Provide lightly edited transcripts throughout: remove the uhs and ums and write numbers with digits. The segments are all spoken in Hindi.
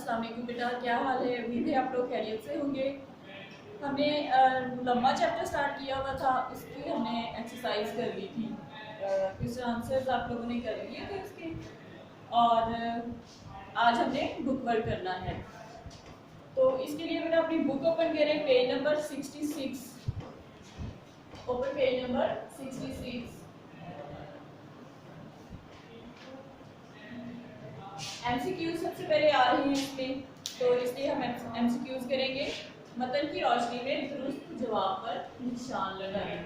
अस्सलाम वालेकुम बेटा, क्या हाल है? उम्मीद है आप लोग खैरियत से होंगे। हमने लम्बा चैप्टर स्टार्ट किया हुआ था, उसकी हमने एक्सरसाइज कर ली थी। क्वेश्चन आंसर्स आप लोगों ने कर लिए थे उसके, और आज हमने बुक वर्क करना है। तो इसके लिए बेटा अपनी बुक ओपन करें, page number 66। Open page number 66। MCQ सबसे पहले आ रहे हैं इसमें, तो इसलिए हम एमसीक्यूज करेंगे। मतन की रोशनी में दुरुस्त जवाब पर निशान लगाएं।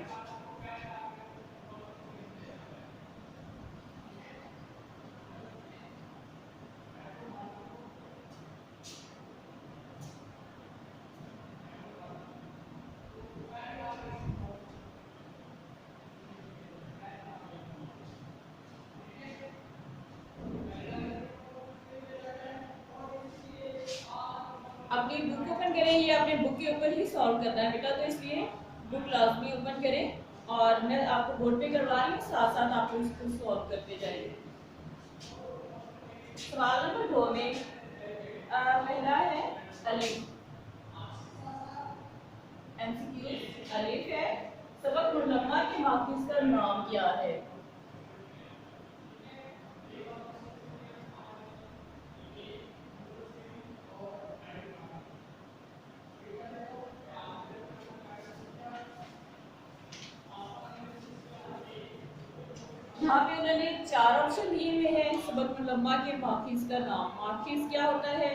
अपनी बुक ओपन करें, ये अपने बुक के ऊपर ही सॉल्व करना है बेटा, तो इसलिए बुक लाजमी ओपन करें और मैं आपको बोर्ड पे करवा रही हूँ, साथ साथ आप इसको सॉल्व करते जाइए। सवाल नंबर 2 में पहला है अलिफ। एमसीक्यू अलिफ है। सबक मुल्लमा के माखिज का नाम क्या है? यहाँ पे उन्होंने 4 ऑप्शन दिए हुए हैं। सबक मुल्लमा के माखिज का नाम, माखिज क्या होता है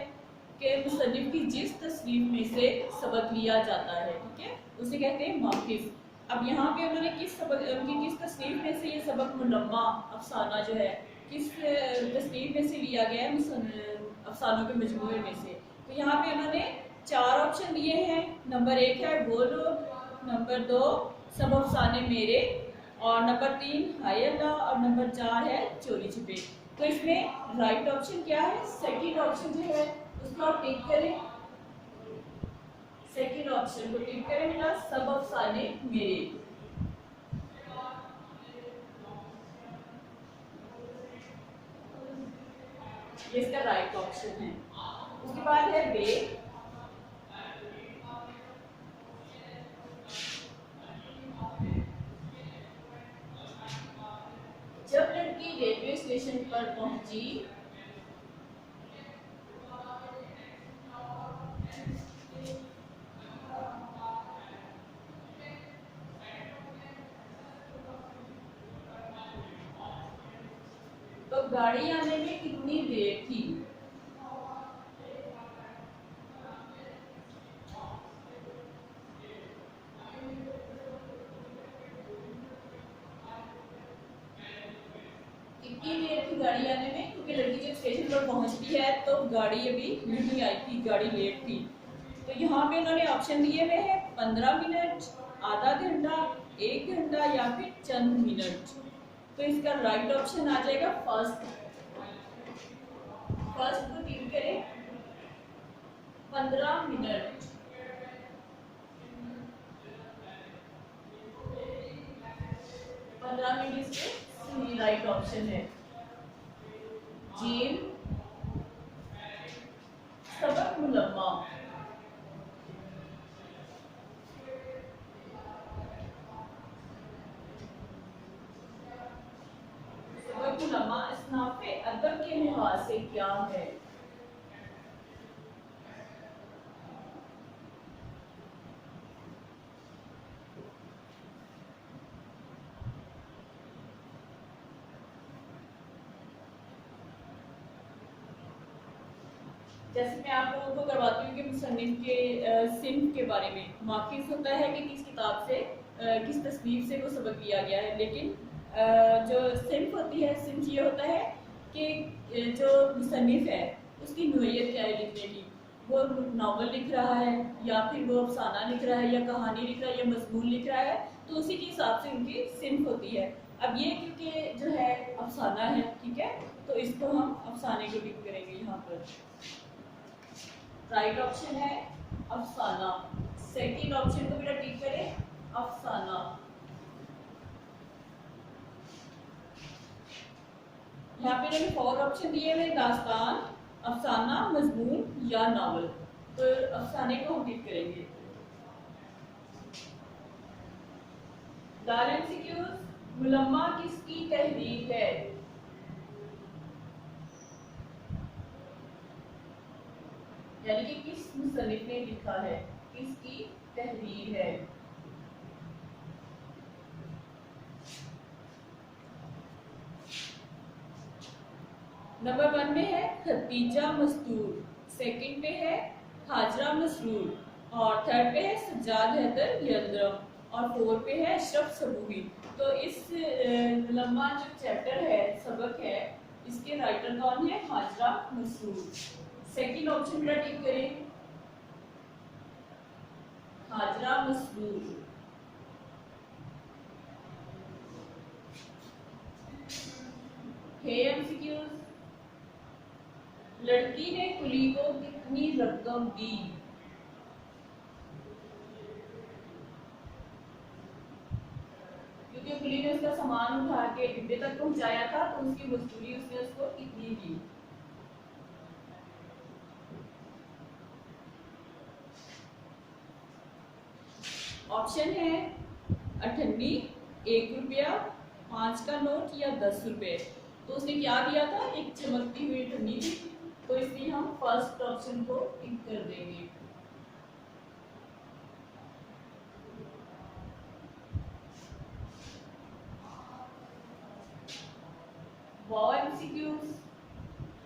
कि मुसन्निफ की जिस तसनीफ में से सबक लिया जाता है, ठीक है, उसे कहते हैं माखिज। अब यहाँ पे उन्होंने किस तसनीफ में से ये सबक मुल्लमा अफसाना जो है किस तसनीफ में से लिया गया है, अफसानों के मजमूए में से। तो यहाँ पे उन्होंने 4 ऑप्शन दिए हैं। नंबर 1 है वो लोग, नंबर 2 सब अफसाने मेरे, और नंबर 3 हाय अल्लाह, और नंबर 4 है चोरी छिपे। तो इसमें राइट ऑप्शन क्या है? सेकंड ऑप्शन जो है उसको आप टिक करें। सेकंड ऑप्शन को टिक करें बेटा, सब अफसाने मेरे। ये इसका राइट ऑप्शन है। उसके बाद है बे। जब लड़की रेलवे स्टेशन पर पहुंची तो गाड़ी आने में कितनी देर थी? कितनी देर थी गाड़ी आने में? क्योंकि लड़की जब स्टेशन पर पहुंचती है तो गाड़ी अभी नहीं आई थी, गाड़ी लेट थी। तो यहाँ पे उन्होंने ऑप्शन दिए हुए हैं 15 मिनट, आधा घंटा, 1 घंटा या फिर चंद मिनट। तो इसका राइट ऑप्शन आ जाएगा फर्स्ट। फर्स्ट को टिक करें, 15 मिनट। 15 मिनट इसके सही राइट ऑप्शन है। जीम सबक मुल्लमा। सबक मुल्लमा इसनाफ़े अदब के लिहाज से क्या है? जैसे मैं आप लोगों को करवाती हूँ कि मुसन्निफ के सिन्फ के बारे में, माखिज होता है कि किस किताब से किस तसनीफ से वो सबक लिया गया है, लेकिन जो सिन्फ होती है, सिन्फ ये होता है कि जो मुसन्निफ है उसकी नोयत क्या है लिखने की। वो नावल लिख रहा है या फिर वो अफसाना लिख रहा है या कहानी लिख रहा है या मजमून लिख रहा है, तो उसी के हिसाब से उनकी सिन्फ होती है। अब ये क्योंकि जो है अफसाना है, ठीक है, तो इसको हम अफसाने को टिक करेंगे यहाँ पर। राइट ऑप्शन है अफसाना। सेकंड ऑप्शन को बेटा टिक करें, अफसाना। यहाँ पे मैंने 4 ऑप्शन दिए हुए, दास्तान, अफसाना, मजमून या नावल। तो अफसाने को हम टिक करेंगे। दाल एमसीक्यूज, मुलम्मा किसकी तहरीर है? यानी कि किस मुसन्निफ ने लिखा है, किसकी तहरीर है? नंबर 1 में है खतीजा मस्तूर, सेकंड पे है हाजरा मसरूर और थर्ड पे है सज्जाद हैदर यल्दरम और फोर्थ पे है अशरफ सबूही। तो इस लम्मा जो चैप्टर है, सबक है, इसके राइटर कौन है? हाजरा मसरूर। सेकंड ऑप्शन पर टिक करें, हाजरा मसरूर। एमसीक्यूज, लड़की ने कुली को कितनी रकम दी? क्योंकि कुली ने उसका सामान उठा के डिब्बे तक पहुंचाया था, तो उसकी मजदूरी उसने उसको कितनी दी? ऑप्शन है 98, 1 रुपया, 5 का नोट या 10 रुपए। तो उसने क्या दिया था? एक चमकती हुई ठन्नी दी। तो इसलिए हम फर्स्ट ऑप्शन को टिक कर देंगे। वाओ एमसीक्यूज,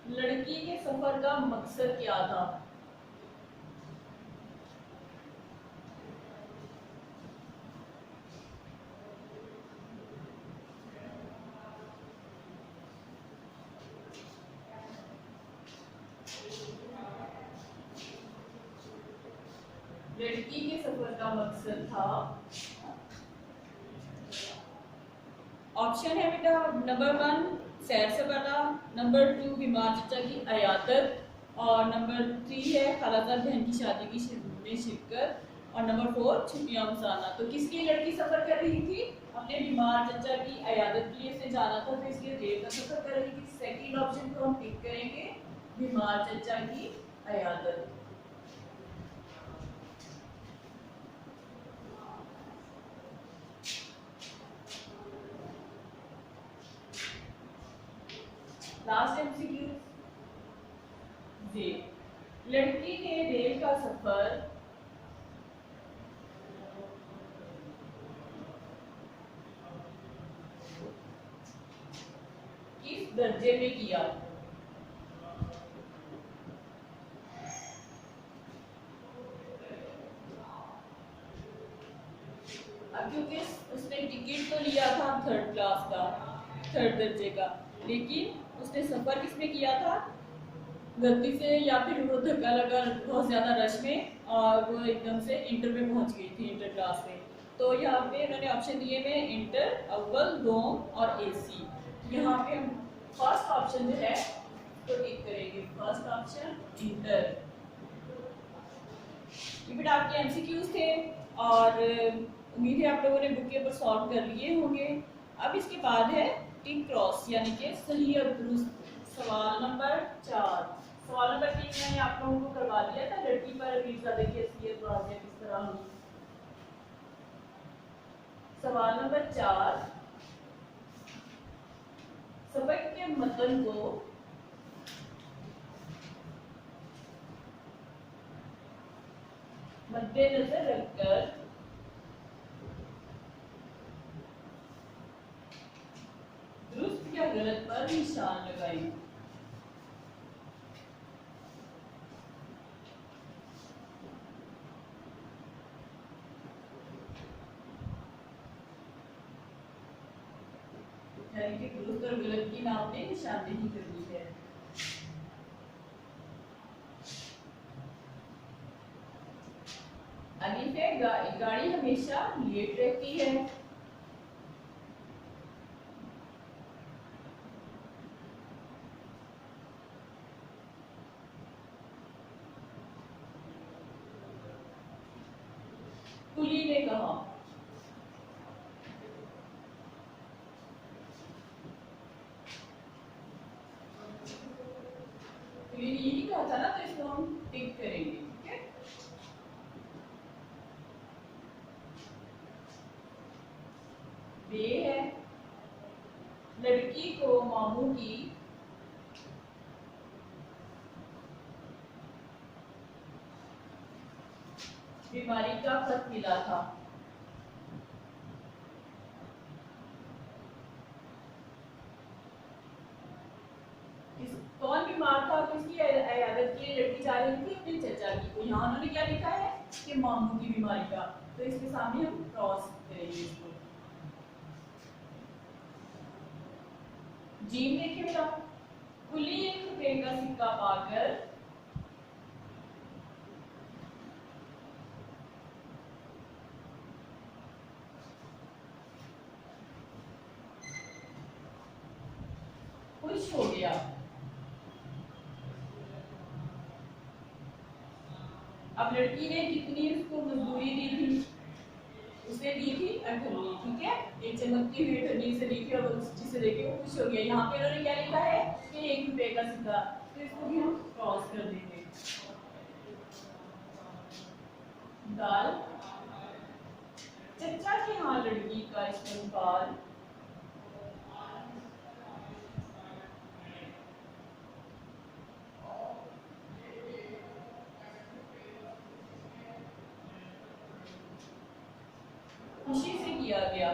लड़की के सफर का मकसद क्या था? लड़की के सफर का मकसद था, ऑप्शन है बेटा नंबर 1 सैर सपाटा, नंबर 2 बीमार चचा की अयादत और नंबर 3 है खालाजाद बहन की शादी में शिरकत और नंबर 4 छुट्टियां मसाना। तो किसके लिए लड़की सफर कर रही थी? अपने बीमार चचा की अयादत के लिए उसने जाना था, तो इसलिए रेल का सफर कर रही थी। सेकंड ऑप्शन को हम टिक करेंगे, बीमार चचा की अयादत। लास्ट एमसीक्यू जी, लड़की ने रेल का सफर किस दर्जे में किया? अब क्योंकि उसने टिकट तो लिया था थर्ड क्लास का, थर्ड दर्जे का, लेकिन उसने सफर किसमें किया था? गलती से, या फिर वो धक्का लगा बहुत ज्यादा रश में और वो एकदम से इंटर में पहुंच गई थी, इंटर क्लास में। तो यहाँ पे उन्होंने ऑप्शन दिए में इंटर, अव्वल, दोम और एसी। यहाँ पे हम फर्स्ट ऑप्शन जो है तो टिक करेंगे, फर्स्ट ऑप्शन इंटर। ये बेटा आपके एमसीक्यूज थे और उम्मीद है आप लोगों ने बुक के ऊपर सॉल्व कर लिए होंगे। अब इसके बाद है टिक क्रॉस, यानी कि सही और दुरुस्त। सवाल नंबर 4, सवाल नंबर 3 मैंने आप लोगों को करवा दिया था, लड़की पर मीरजादे की असलियत वाज़ेह किस तरह हुई। सवाल नंबर 4, सबक के मतन को मद्देनजर रखकर दुरुस्त या गलत पर निशान लगाएं। यानी कि दुरुस्त और गलत की नाम ने निशानदेही करनी है। आगे है गाड़ी हमेशा लेट रहती है। कुली ने कहा। कुली ने यही कहा था ना, तो इसको हम टिक करेंगे, ठीक है। बे है, लड़की को मामू की बीमारी का खत मिला था। कौन बीमार था, किसकी इयादत के लिए लड़की जा रही थी? अपने चचा की। तो यहाँ उन्होंने क्या लिखा है कि मामू की बीमारी का, तो इसके सामने हम क्रॉस करेंगे इसको। जी देखिए बेटा, कुली 1 रुपए का सिक्का पाकर खुश हो गया। अब लड़की ने कितनी उसको मजदूरी दी थी? उसने दी थी 18, ठीक है। एक चमकती हुई 18 से दी थी और जिसे देखे वो खुश हो गया। यहाँ पे उन्होंने क्या लिखा है कि 1 रुपए का सिक्का, तो इसको भी हम क्रॉस कर देंगे। दाल चचा के यहाँ लड़की का इस्तेमाल खुशी से किया गया।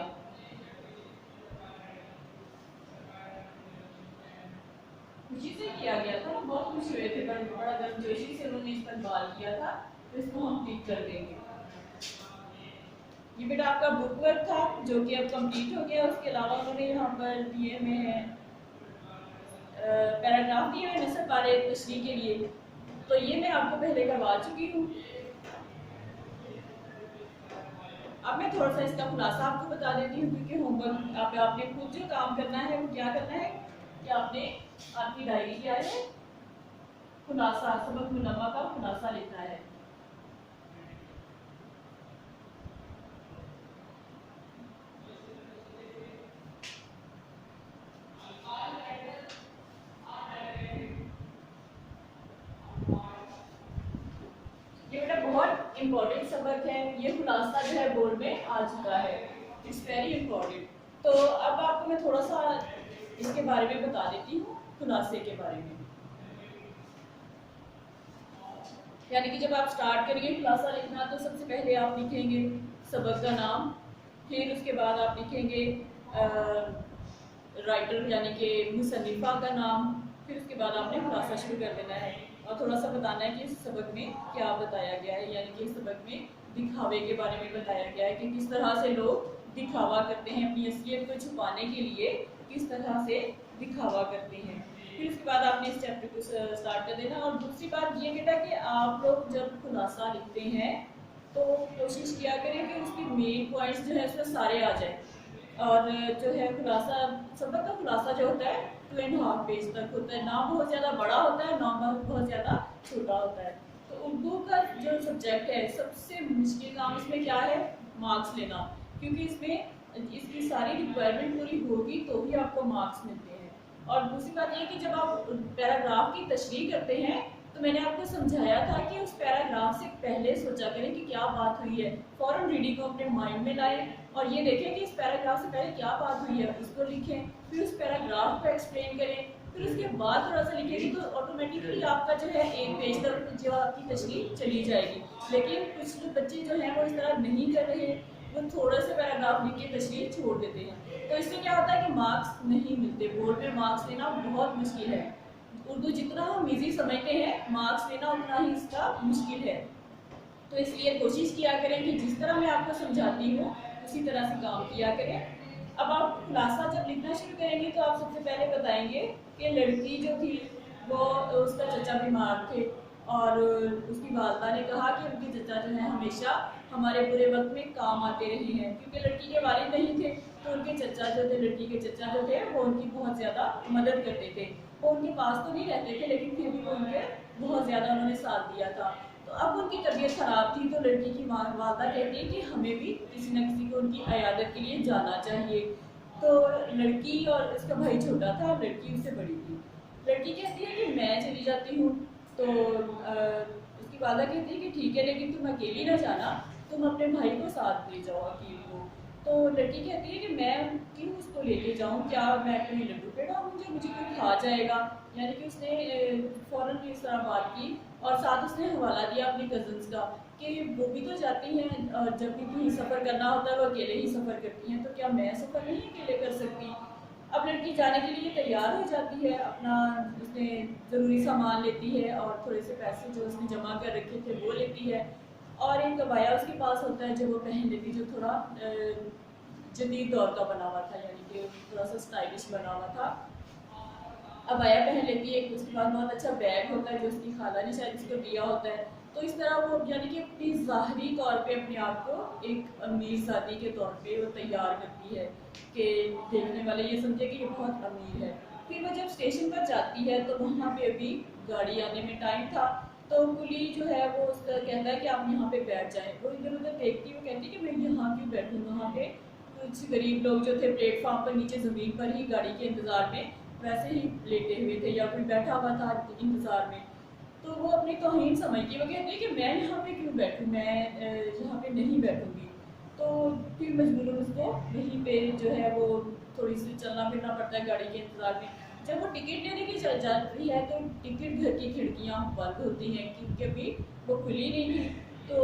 खुशी से किया गया था, बहुत खुश हुए थे, बड़ा गर्मजोशी से उन्होंने इस्तेमाल किया था, तो इसको हम टिक कर देंगे। ये बेटा आपका बुक वर्क था जो कि अब कंप्लीट हो गया। उसके अलावा उन्होंने यहाँ पर दिए में है पैराग्राफ दिए हुए नसब बारे तशरीह के लिए, तो ये मैं आपको पहले करवा चुकी हूँ। अब मैं थोड़ा सा इसका खुलासा आपको बता देती हूँ, क्योंकि होमवर्क आपने खुद जो काम करना है वो क्या करना है कि आपने आपकी डायरी क्या है, खुलासा, सबक मुनम्मा का खुलासा लिखना है। ये बेटा बहुत इंपॉर्टेंट सबक है, ये खुलासा जो है बोर्ड में आ चुका है, इट्स वेरी इंपॉर्टेंट। तो अब आपको मैं थोड़ा सा इसके बारे में बता देती हूँ, खुलासे के बारे में। यानी कि जब आप स्टार्ट करेंगे खुलासा लिखना, तो सबसे पहले आप लिखेंगे सबक का नाम, फिर उसके बाद आप लिखेंगे राइटर यानी कि मुसन्निफा का नाम, फिर उसके बाद आपने खुलासा शुरू कर देना है और थोड़ा सा बताना है कि इस सबक में क्या बताया गया है। यानी कि इस सबक में दिखावे के बारे में बताया गया है कि किस तरह से लोग दिखावा करते हैं, अपनी असलियत को छुपाने के लिए किस तरह से दिखावा करते हैं। फिर उसके बाद आपने इस चैप्टर को स्टार्ट कर देना। और दूसरी बात ये बेटा कि आप लोग जब खुलासा लिखते हैं तो कोशिश किया करें कि उसकी मेन पॉइंट्स जो है उसमें सारे आ जाए। और जो है खुलासा, सबक का खुलासा जो होता है 2.5 पेज तक होता है, ना बहुत ज़्यादा बड़ा होता है ना बहुत ज़्यादा छोटा होता है। तो उर्दू का जो सब्जेक्ट है सबसे मुश्किल काम इसमें क्या है, मार्क्स लेना, क्योंकि इसमें इसकी सारी रिक्वायरमेंट पूरी होगी तो ही आपको मार्क्स मिलते हैं। और दूसरी बात ये कि जब आप पैराग्राफ की तशरीह करते हैं तो मैंने आपको समझाया था कि उस पैराग्राफ से पहले सोचा करें कि क्या बात हुई है, फौरन रीडिंग को अपने माइंड में लाएं और ये देखें कि इस पैराग्राफ से पहले क्या बात हुई है, उसको लिखें, फिर उस पैराग्राफ को एक्सप्लेन करें, फिर उसके बाद थोड़ा सा लिखेंगे तो ऑटोमेटिकली आपका जो है 1 पेज तक जो आपकी तशरीह चली जाएगी। लेकिन कुछ बच्चे जो हैं वो इस तरह नहीं कर रहे, वो थोड़े से पैराग्राफ लिख के तशरीह छोड़ देते हैं, तो इससे क्या होता है कि मार्क्स नहीं मिलते। बोर्ड में मार्क्स लेना बहुत मुश्किल है। उर्दू जितना हम ईजी समझते हैं, मार्क्स लेना उतना ही इसका मुश्किल है। तो इसलिए कोशिश किया करें कि जिस तरह मैं आपको समझाती हूँ उसी तरह से काम किया करें। अब आप खुलासा जब लिखना शुरू करेंगे तो आप सबसे पहले बताएंगे कि लड़की जो थी वो, उसका चचा बीमार थे और उसकी वालदा ने कहा कि उनके चचा जो है हमेशा हमारे बुरे वक्त में काम आते रहे हैं, क्योंकि लड़की के वालिद नहीं थे तो उनके चचा जो थे, लड़की के चचा जो थे वो उनकी बहुत ज़्यादा मदद करते थे। वो उनके पास तो नहीं रहते थे लेकिन फिर भी वो उनके बहुत ज़्यादा उन्होंने साथ दिया था। तो अब उनकी तबीयत ख़राब थी तो लड़की की वालदा कहती है कि हमें भी किसी न किसी को उनकी इयादत के लिए जाना चाहिए। तो लड़की और उसका भाई छोटा था और लड़की उससे बड़ी थी। लड़की कहती है कि मैं चली जाती हूँ, तो उसकी वादा कहती है कि ठीक है, लेकिन तुम अकेली ना जाना, तुम अपने भाई को साथ ले जाओ अकील को। तो लड़की कहती है कि मैं क्यों उसको लेके जाऊँ, क्या मैं कोई लड्डू पेड़ा हूँ जो मुझे कोई खा जाएगा। यानी कि उसने फ़ौरन इस तरह बात की, और साथ उसने हवाला दिया अपनी कज़न्स का कि वो भी तो जाती हैं, जब भी कहीं सफ़र करना होता है वो अकेले ही सफ़र करती हैं, तो क्या मैं सफ़र नहीं अकेले कर सकती। अब लड़की जाने के लिए तैयार हो जाती है, अपना उसने ज़रूरी सामान लेती है और थोड़े से पैसे जो उसने जमा कर रखे थे वो लेती है, और एक कबाया उसके पास होता है जो वो पहन लेती, जो थोड़ा जदीद दौर का बना हुआ था, यानी कि थोड़ा सा स्टाइलिश बना हुआ था। अबाया पहन लेती है, उसके बाद बहुत अच्छा बैग होता है जो उसकी खाला ने शायद उसको दिया होता है। तो इस तरह वो यानी कि अपनी ज़ाहरी तौर पे अपने आप को एक अमीर शादी के तौर पे वो तैयार करती है कि देखने वाले ये समझे कि ये बहुत अमीर है। फिर वो जब स्टेशन पर जाती है तो वहाँ पे अभी गाड़ी आने में टाइम था, तो कुली जो है वो उसका कहता है कि आप यहाँ पे बैठ जाएं। वो इधर उधर देखती है, वो कहती है कि मैं यहाँ क्यों बैठूँ। वहाँ पे कुछ गरीब लोग जो थे प्लेटफॉर्म पर नीचे ज़मीन पर ही गाड़ी के इंतज़ार में वैसे ही लेटे हुए थे, या कोई बैठा हुआ था इंतज़ार में। तो वो अपनी तौहीन समझती, वो कहती है कि मैं यहाँ पे क्यों बैठूँ, मैं यहाँ पे नहीं बैठूँगी। तो फिर मजबूरन उसको वहीं पे जो है वो थोड़ी सी चलना फिरना पड़ता है गाड़ी के इंतज़ार में। जब वो टिकट लेने की चल जाती है तो टिकट घर की खिड़कियाँ बंद होती हैं क्योंकि अभी वो खुली नहीं थी, तो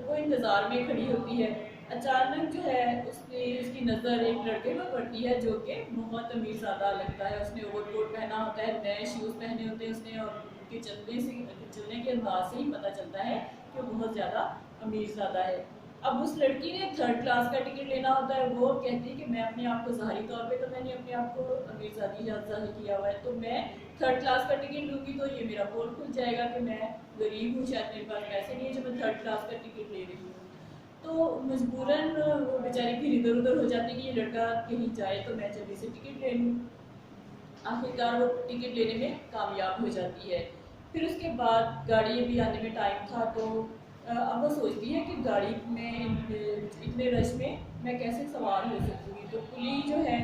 वो इंतज़ार में खड़ी होती है। अचानक जो है उसकी नज़र एक लड़के पर पड़ती है जो कि बहुत अमीरज़ादा लगता है। उसने ओवरकोट पहना होता है, नए शूज़ पहने होते हैं उसने, और उनके चलने के अंदाज से ही पता चलता है कि वो बहुत ज़्यादा अमीरज़ादा है। अब उस लड़की ने थर्ड क्लास का टिकट लेना होता है, वो कहती है कि मैं अपने आप को ज़ाहिरी तौर पे तो मैंने अपने आप को अमीरज़ादी ज़ाहिर किया हुआ है, तो मैं थर्ड क्लास का टिकट लूँगी तो ये मेरा पोल खुल जाएगा कि मैं गरीब हूँ, शायद मेरे पास पैसे नहीं है जो मैं थर्ड क्लास का टिकट ले रही हूँ। तो मजबूरन वो बेचारी फिर इधर उधर हो जाती है कि ये लड़का कहीं जाए तो मैं जल्दी से टिकट ले लूँ। आखिरकार वो टिकट लेने में कामयाब हो जाती है। फिर उसके बाद गाड़ी अभी आने में टाइम था, तो अब वो सोचती है कि गाड़ी में इतने रश में मैं कैसे सवार हो सकूँगी। तो कुली जो है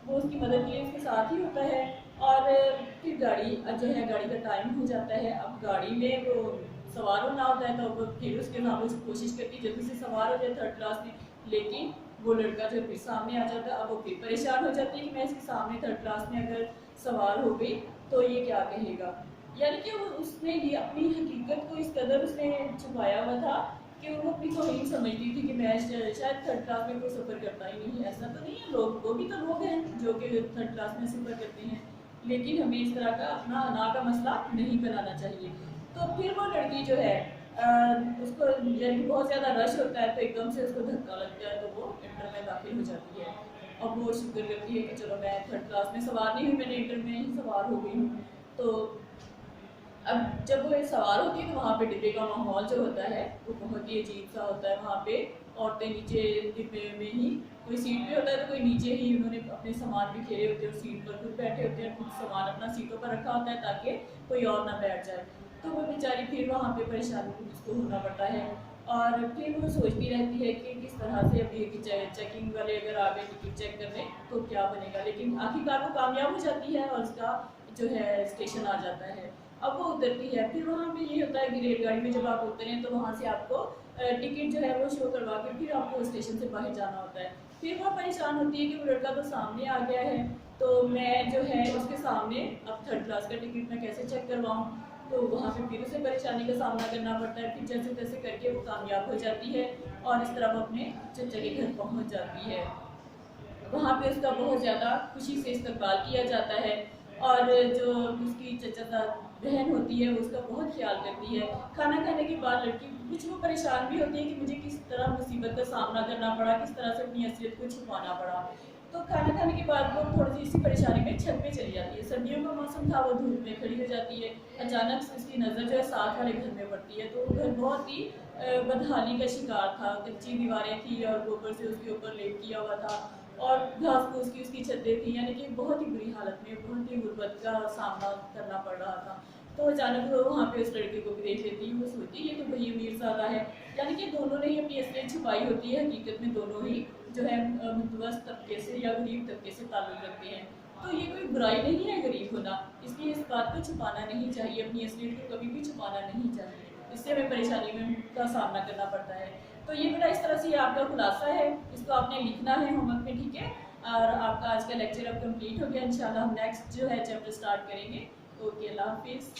वो उसकी मदद के लिए उसके साथ ही होता है, और फिर गाड़ी जो है गाड़ी का टाइम हो जाता है। अब गाड़ी में वो सवार होना होता है, तो वो फिर उसके सामने से कोशिश करती है जल्दी से सवार हो जाए थर्ड क्लास में, लेकिन वो लड़का जो फिर सामने आ जाता है। अब वो फिर परेशान हो जाती है कि मैं इसके सामने थर्ड क्लास में अगर सवार हो गई तो ये क्या कहेगा। यानी कि वो उसने ये अपनी हकीकत को इस कदर उसने छुपाया हुआ था कि वो अपनी तौहीन समझती थी कि मैं शायद थर्ड क्लास में कोई सफ़र करता ही नहीं है। ऐसा तो नहीं है, लोग वो भी तो लोग हैं जो कि थर्ड क्लास में सफ़र करते हैं, लेकिन हमें इस तरह का अपना अना का मसला नहीं बनाना चाहिए। तो फिर वो लड़की जो है उसको यानी बहुत ज़्यादा रश होता है, तो एकदम से उसको धक्का लगता है, तो वो इंटर में दाखिल हो जाती है। अब वो शुक्र करती है कि चलो मैं थर्ड क्लास में सवार नहीं हुई, मैंने इंटर में ही सवार हो गई हूँ। तो अब जब वो सवार होती है तो वहाँ पे डिब्बे का माहौल जो होता है वो बहुत ही अजीब सा होता है। वहाँ पे औरतें नीचे डिब्बे में ही, कोई सीट पे होता है तो कोई नीचे ही उन्होंने अपने सामान बिखेरे होते हैं और सीट पर खुद बैठे होते हैं, कुछ सामान अपना सीटों पर रखा होता है ताकि कोई और ना बैठ जाए। तो वो बेचारी फिर वहाँ पे परेशानी उसको होना पड़ता है, और फिर वो सोचती रहती है कि किस तरह से अभी चेकिंग वाले अगर आ गए टिकट चेक करने तो क्या बनेगा। लेकिन आखिरकार वो कामयाब हो जाती है और उसका जो है स्टेशन आ जाता है। अब वो उतरती है, फिर वहाँ पे ये होता है कि रेलगाड़ी में जब आप उतरें तो वहाँ से आपको टिकट जो है वो शो करवा के फिर आपको स्टेशन से बाहर जाना होता है। फिर वो परेशान होती है कि वो लड़का तो सामने आ गया है, तो मैं जो है उसके सामने अब थर्ड क्लास का टिकट मैं कैसे चेक करवाऊँ। तो वहाँ पे फिर उसे परेशानी का सामना करना पड़ता है। फिर जैसे तैसे करके वो कामयाब हो जाती है और इस तरह वो अपने चचा के घर पहुँच जाती है। वहाँ पे उसका बहुत ज़्यादा खुशी से इस्तकबाल किया जाता है, और जो उसकी चचा बहन होती है वो उसका बहुत ख्याल करती है। खाना खाने के बाद लड़की कुछ वो परेशान भी होती है कि मुझे किस तरह मुसीबत का सामना करना पड़ा, किस तरह से अपनी असलियत को छुपाना पड़ा। तो खाना खाने के बाद वो थोड़ी सी इसी परेशानी में छत पे चली जाती है। सर्दियों का मौसम था, वो धूप में खड़ी हो जाती है। अचानक से उसकी नज़र जो है साथ वाले घर में पड़ती है, तो वो घर बहुत ही बदहाली का शिकार था। कच्ची दीवारें थी और गोबर से उसके ऊपर लेप किया हुआ था, और घास फूस की उसकी छतें थी, यानी कि बहुत ही बुरी हालत में, बहुत ही गुर्बत का सामना करना पड़ रहा था। तो अचानक वो वहाँ पे उस लड़के को भी देख लेती है, वो सोचती है ये तो वही अमीरज़ादा है। यानी कि दोनों ने ही अपनी असलियत छुपाई होती है, हकीकत में दोनों ही जो है मुतवस्त तबके से या गरीब तबके से ताल्लुक़ रखते हैं। तो ये कोई बुराई नहीं है गरीब होना, इसलिए इस बात को छुपाना नहीं चाहिए, अपनी असलियत को कभी भी छुपाना नहीं चाहिए, इससे हमें परेशानी में का सामना करना पड़ता है। तो ये बेटा इस तरह से आपका खुलासा है, इसको आपने लिखना है होमवर्क में, ठीक है। और आपका आज का लेक्चर अब कंप्लीट हो गया, इंशाल्लाह हम नेक्स्ट जो है चैप्टर स्टार्ट करेंगे। ओके, अल्लाह हाफिज़।